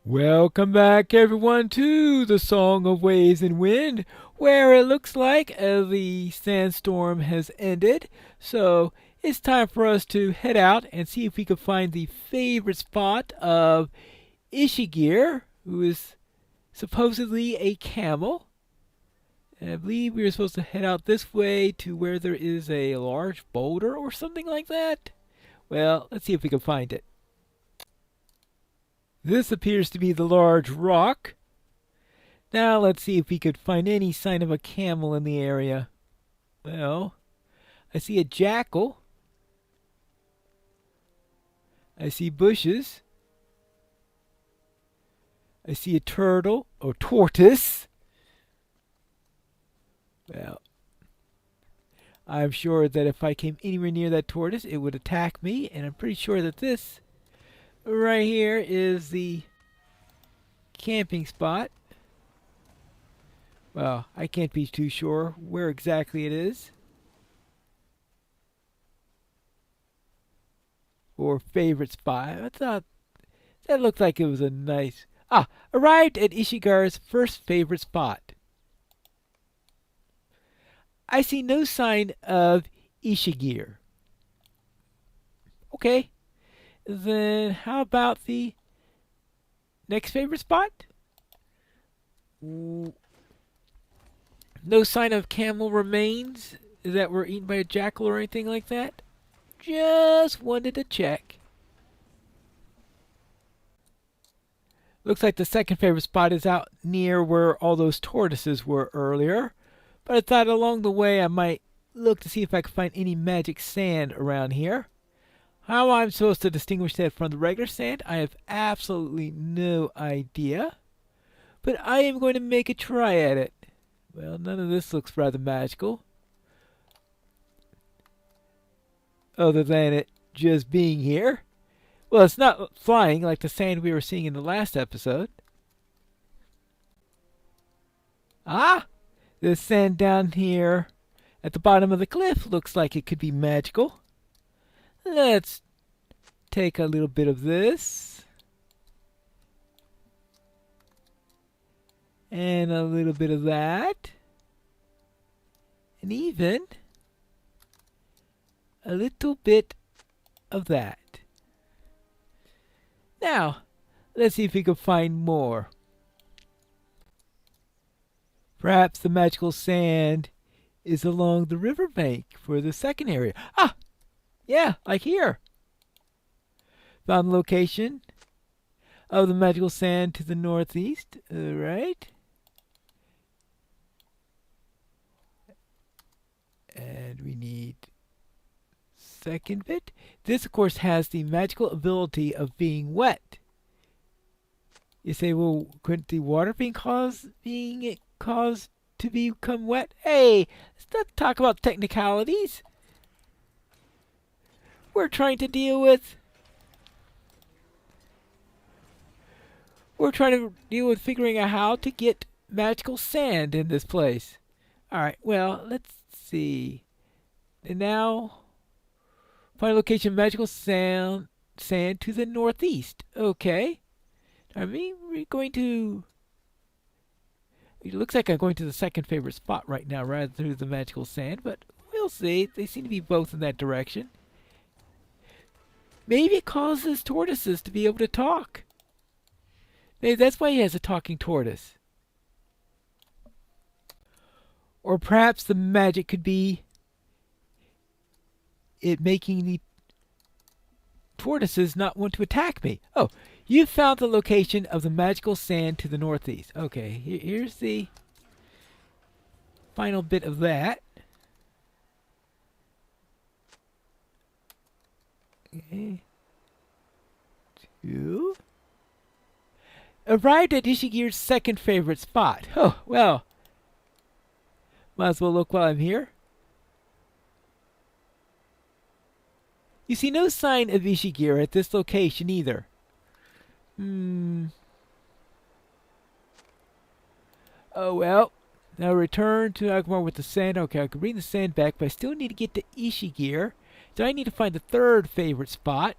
Welcome back, everyone, to the Song of Waves and Wind, where it looks like the sandstorm has ended. So it's time for us to head out and see if we can find the favorite spot of Ishigir, who is supposedly a camel. And I believe we were supposed to head out this way to where there is a large boulder or something like that. Well, let's see if we can find it. This appears to be the large rock. Now let's see if we could find any sign of a camel in the area. Well, I see a jackal. I see bushes. I see a turtle or tortoise. Well, I'm sure that if I came anywhere near that tortoise, it would attack me, and I'm pretty sure that this right here is the camping spot. Well, I can't be too sure where exactly it is. Or favorite spot. I thought that looked like it was a nice... arrived at Ishigar's first favorite spot. I see no sign of Ishigir. Okay, then how about the next favorite spot? No sign of camel remains that were eaten by a jackal or anything like that? Just wanted to check. Looks like the second favorite spot is out near where all those tortoises were earlier. But I thought along the way I might look to see if I could find any magic sand around here. How I'm supposed to distinguish that from the regular sand, I have absolutely no idea. But I am going to make a try at it. Well, none of this looks rather magical. Other than it just being here. Well, it's not flying like the sand we were seeing in the last episode. This sand down here at the bottom of the cliff looks like it could be magical. Let's take a little bit of this. And a little bit of that. And even a little bit of that. Now, let's see if we can find more. Perhaps the magical sand is along the riverbank for the second area. Yeah, like here. Found the location of the magical sand to the northeast. Right. And we need second bit. This, of course, has the magical ability of being wet. You say, well, couldn't the water being caused to become wet? Hey, let's not talk about technicalities. We're trying to deal with figuring out how to get magical sand in this place. Alright, well, let's see. And now, find location magical sand to the northeast. Okay. I mean, we're going to... It looks like I'm going to the second favorite spot right now rather than the magical sand, but we'll see. They seem to be both in that direction. Maybe it causes tortoises to be able to talk. Maybe that's why he has a talking tortoise. Or perhaps the magic could be it making the tortoises not want to attack me. Oh, you found the location of the magical sand to the northeast. Okay, here's the final bit of that. Okay. 2. Arrived at Ishigir's second favorite spot. Oh, well. Might as well look while I'm here. You see no sign of Ishigir at this location either. Oh well. Now return to Agmar with the sand. Okay, I can bring the sand back, but I still need to get to Ishigir. So I need to find the third favorite spot.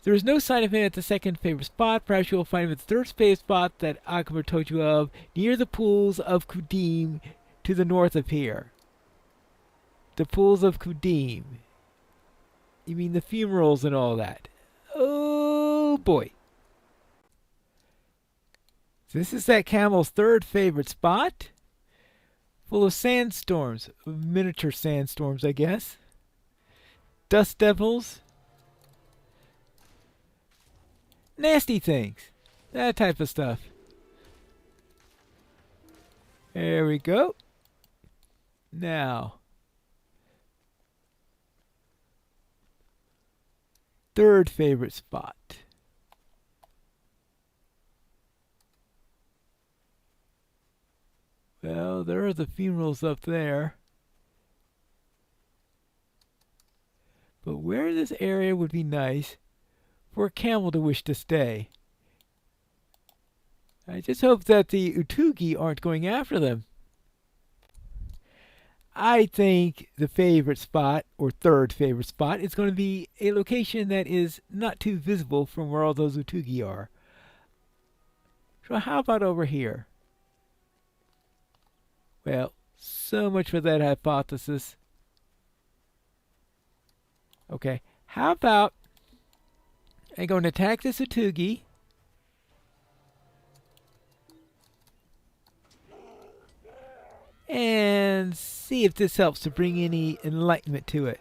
There is no sign of him at the second favorite spot. Perhaps you will find him at the third favorite spot that Akbar told you of, near the pools of Kudim to the north of here. The pools of Kudim. You mean the funerals and all that? Oh boy. This is that camel's third favorite spot. Full of sandstorms. Miniature sandstorms, I guess. Dust devils. Nasty things. That type of stuff. There we go. Now. Third favorite spot. Well, there are the funerals up there. But where this area would be nice for a camel to wish to stay. I just hope that the Utugi aren't going after them. I think the favorite spot, or third favorite spot, is going to be a location that is not too visible from where all those Utugi are. So how about over here? Well, so much for that hypothesis. Okay, how about I'm going to attack this Utugi. And see if this helps to bring any enlightenment to it.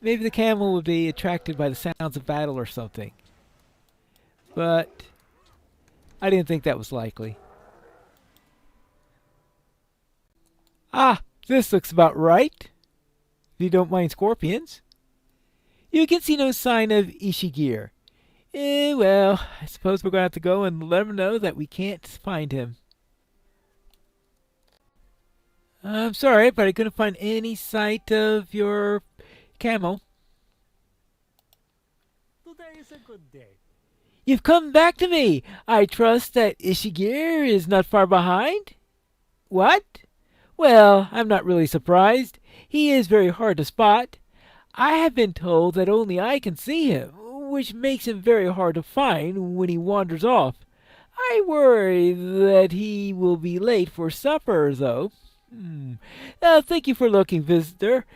Maybe the camel would be attracted by the sounds of battle or something. But I didn't think that was likely. Ah, this looks about right. If you don't mind scorpions. You can see no sign of Ishigir. Well, I suppose we're going to have to go and let him know that we can't find him. I'm sorry, but I couldn't find any sight of your camel. Today is a good day. You've come back to me. I trust that Ishigir is not far behind? What? Well, I'm not really surprised. He is very hard to spot. I have been told that only I can see him, which makes him very hard to find when he wanders off. I worry that he will be late for supper, though. Thank you for looking, visitor.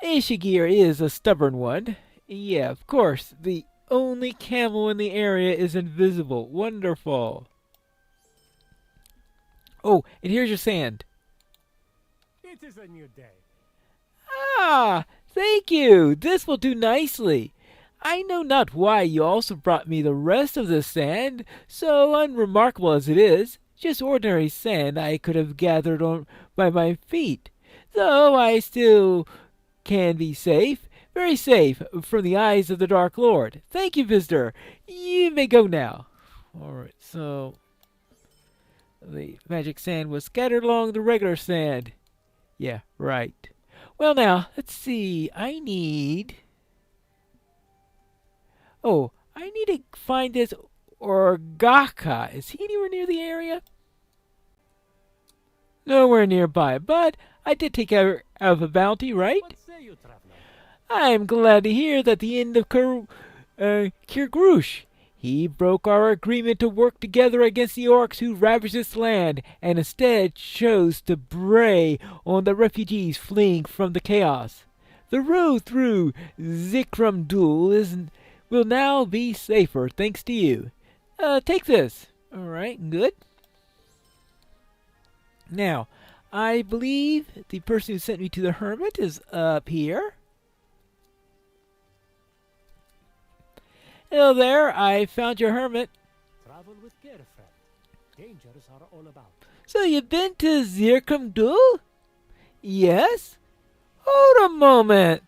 Ishigir is a stubborn one. Yeah, of course. The only camel in the area is invisible. Wonderful. Oh, and here's your sand. It is a new day. Ah, thank you. This will do nicely. I know not why you also brought me the rest of the sand, so unremarkable as it is. Just ordinary sand I could have gathered on by my feet, though I still can be safe, very safe, from the eyes of the Dark Lord. Thank you, visitor. You may go now. All right, so the magic sand was scattered along the regular sand. Yeah, right. Well, now, let's see. I need to find this Orgaka. Is he anywhere near the area? Nowhere nearby, but I did take care of a bounty, right? What say you, traveler? I am glad to hear that the end of Kirgrush. He broke our agreement to work together against the orcs who ravaged this land, and instead chose to prey on the refugees fleeing from the chaos. The road through Zikramdul will now be safer, thanks to you. Take this. All right, good. Now, I believe the person who sent me to the hermit is up here. Hello there, I found your hermit. Travel with care, friend. Dangers are all about. So you've been to Zirkamdul? Yes? Hold a moment.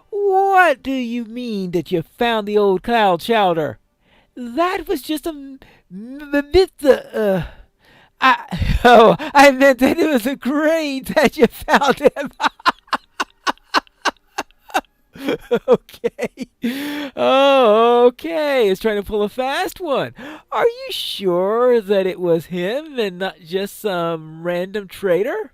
What do you mean that you found the old cloud chowder? That was just a bit I meant that it was great that you found him. Okay. Oh, okay. It's trying to pull a fast one. Are you sure that it was him and not just some random trader?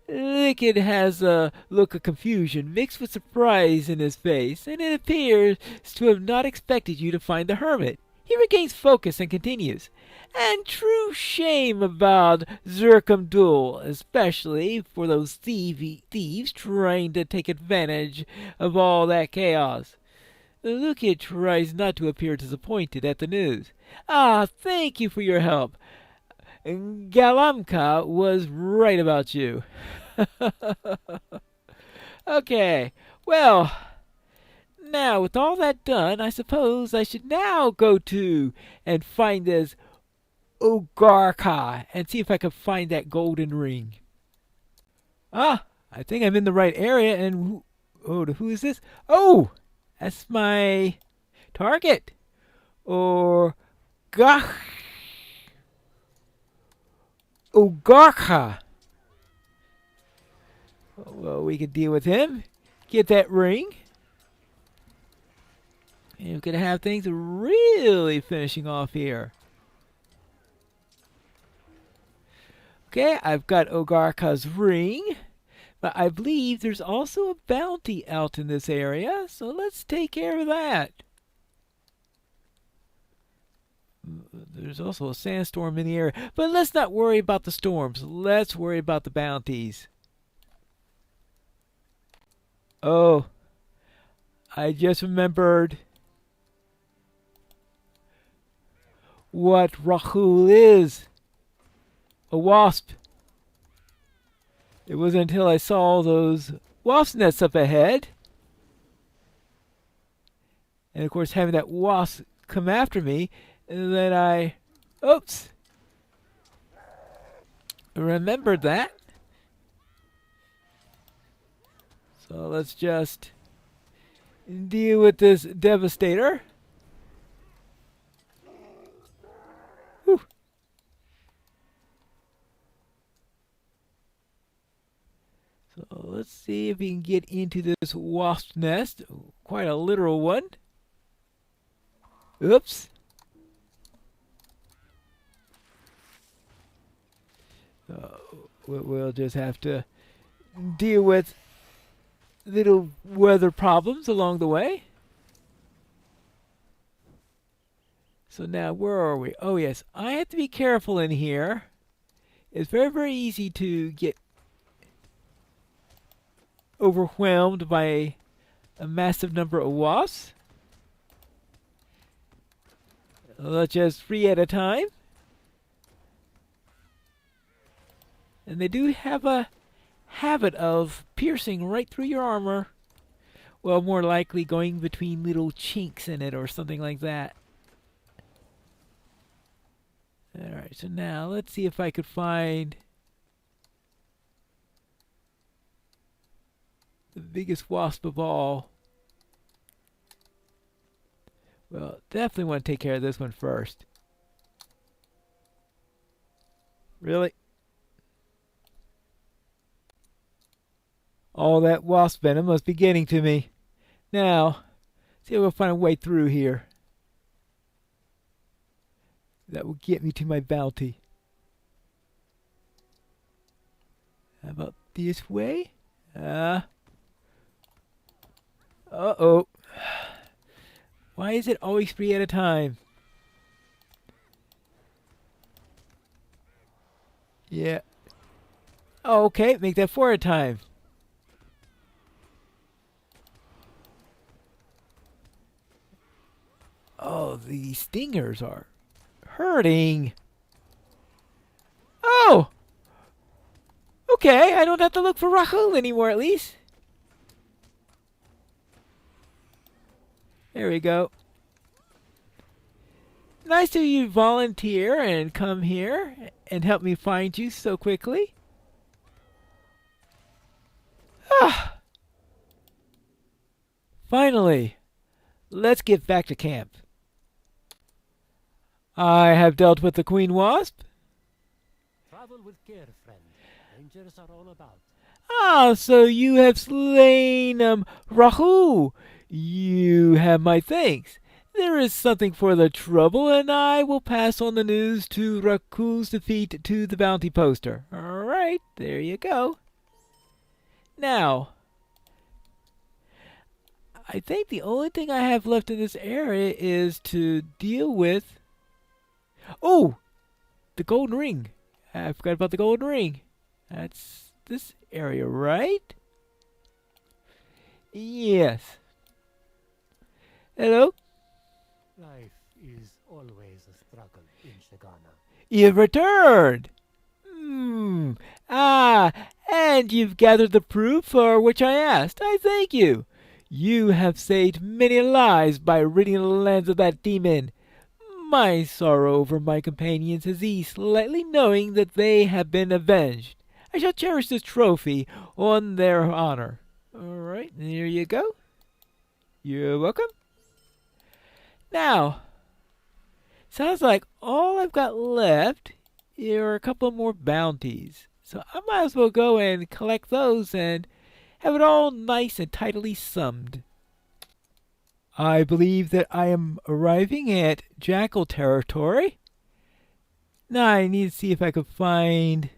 Lickett has a look of confusion mixed with surprise in his face, and it appears to have not expected you to find the hermit. He regains focus and continues. And true shame about Zircumdul, especially for those thieves trying to take advantage of all that chaos. Lickett tries not to appear disappointed at the news. Ah, thank you for your help. Galamka was right about you. Okay, well, now with all that done, I suppose I should now go to and find this Ogarka and see if I can find that golden ring. Ah, I think I'm in the right area, and who is this? Oh, that's my target. Or Gach Ogarka. Well, we can deal with him. Get that ring. And we're going to have things really finishing off here. Okay, I've got Ogarka's ring. But I believe there's also a bounty out in this area. So let's take care of that. There's also a sandstorm in the area. But let's not worry about the storms. Let's worry about the bounties. Oh, I just remembered what Rahul is. A wasp. It wasn't until I saw those wasp nests up ahead, and of course having that wasp come after me, and then I, oops, remembered that. So let's just deal with this devastator. Whew. So let's see if we can get into this wasp nest. Quite a literal one. Oops. We'll just have to deal with little weather problems along the way. So now where are we? Oh yes, I have to be careful in here. It's very, very easy to get overwhelmed by a massive number of wasps. Let's just 3 at a time. And they do have a habit of piercing right through your armor. Well, more likely going between little chinks in it or something like that. Alright, so now let's see if I could find the biggest wasp of all. Well, definitely want to take care of this one first. Really? All that wasp venom must be getting to me. Now, see if we'll find a way through here. That will get me to my bounty. How about this way? Uh-oh. Why is it always 3 at a time? Yeah. Oh, okay, make that 4 at a time. Oh, the stingers are hurting. Oh! Okay, I don't have to look for Rahul anymore at least. There we go. Nice of you to volunteer and come here and help me find you so quickly. Ah! Finally, let's get back to camp. I have dealt with the Queen Wasp. Travel with care, friend. Dangers are all about. Ah, so you have slain, Rahul. You have my thanks. There is something for the trouble, and I will pass on the news to Rahul's defeat to the bounty poster. All right, there you go. Now, I think the only thing I have left in this area is to deal with... Oh! The golden ring. I forgot about the golden ring. That's this area, right? Yes. Hello? Life is always a struggle in Shagana. You've returned! Hmm. Ah, and you've gathered the proof for which I asked. I thank you. You have saved many lives by ridding the lands of that demon. My sorrow over my companions has eased slightly, knowing that they have been avenged. I shall cherish this trophy on their honor. All right, there you go. You're welcome. Now, sounds like all I've got left are a couple more bounties. So I might as well go and collect those and have it all nice and tidily summed. I believe that I am arriving at Jackal territory. Now I need to see if I can find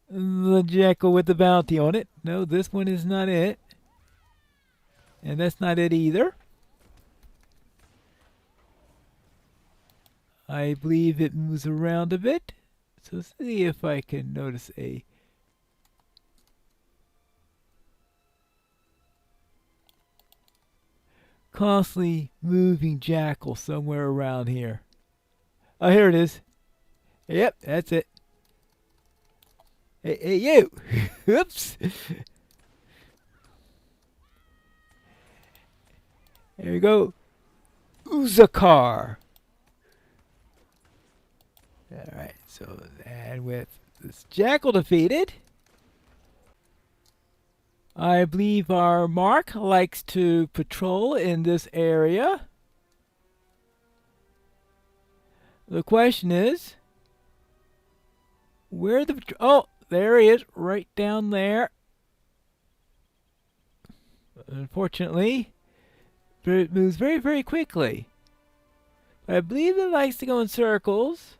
the jackal with the bounty on it. No, this one is not it. And that's not it either. I believe it moves around a bit. So let's see if I can notice a constantly moving jackal somewhere around here. Oh, here it is. Yep, that's it. Hey, you! Oops! There you go. Uzakar. Alright, so, and with this jackal defeated, I believe our Mark likes to patrol in this area. The question is, where the... Oh, there he is, right down there. Unfortunately, it moves very, very quickly. But I believe it likes to go in circles.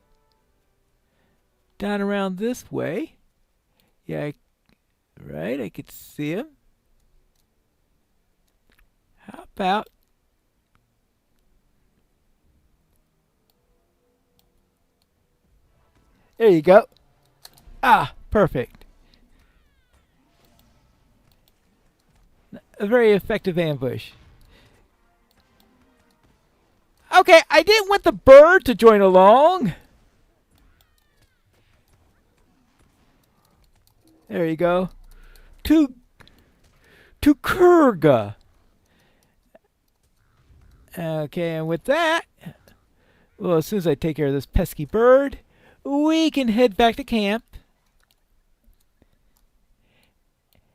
Down around this way. Yeah, right, I could see him. How about... There you go. Ah, perfect. A very effective ambush. Okay, I didn't want the bird to join along. There you go. To Kurga. Okay, and with that, well, as soon as I take care of this pesky bird, we can head back to camp.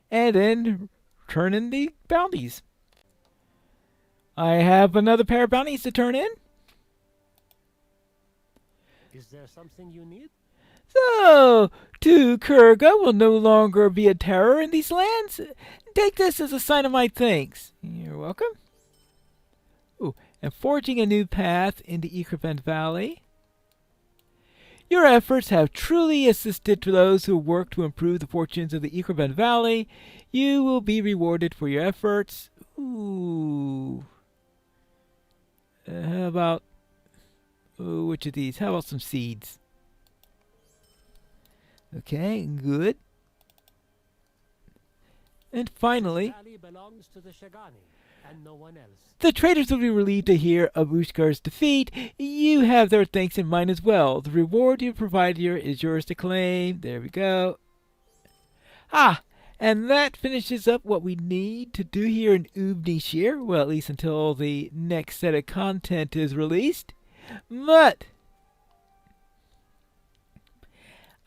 And then turn in the bounties. I have another pair of bounties to turn in. Is there something you need? So, Kurga will no longer be a terror in these lands. Take this as a sign of my thanks. You're welcome. Ooh, and forging a new path into Ikrabend Valley. Your efforts have truly assisted to those who work to improve the fortunes of the Ikrabend Valley. You will be rewarded for your efforts. Ooh. How about... Ooh, which of these? How about some seeds? Okay, good. And finally, Valley belongs to the Shagani and no one else. the traders will be relieved to hear of Ushkar's defeat. You have their thanks in mind as well. The reward you provide here is yours to claim. There we go. Ah, and that finishes up what we need to do here in Ubnishir. Well, at least until the next set of content is released. But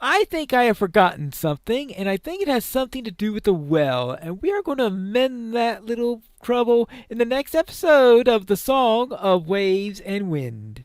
I think I have forgotten something, and I think it has something to do with the well, and we are going to mend that little trouble in the next episode of The Song of Waves and Wind.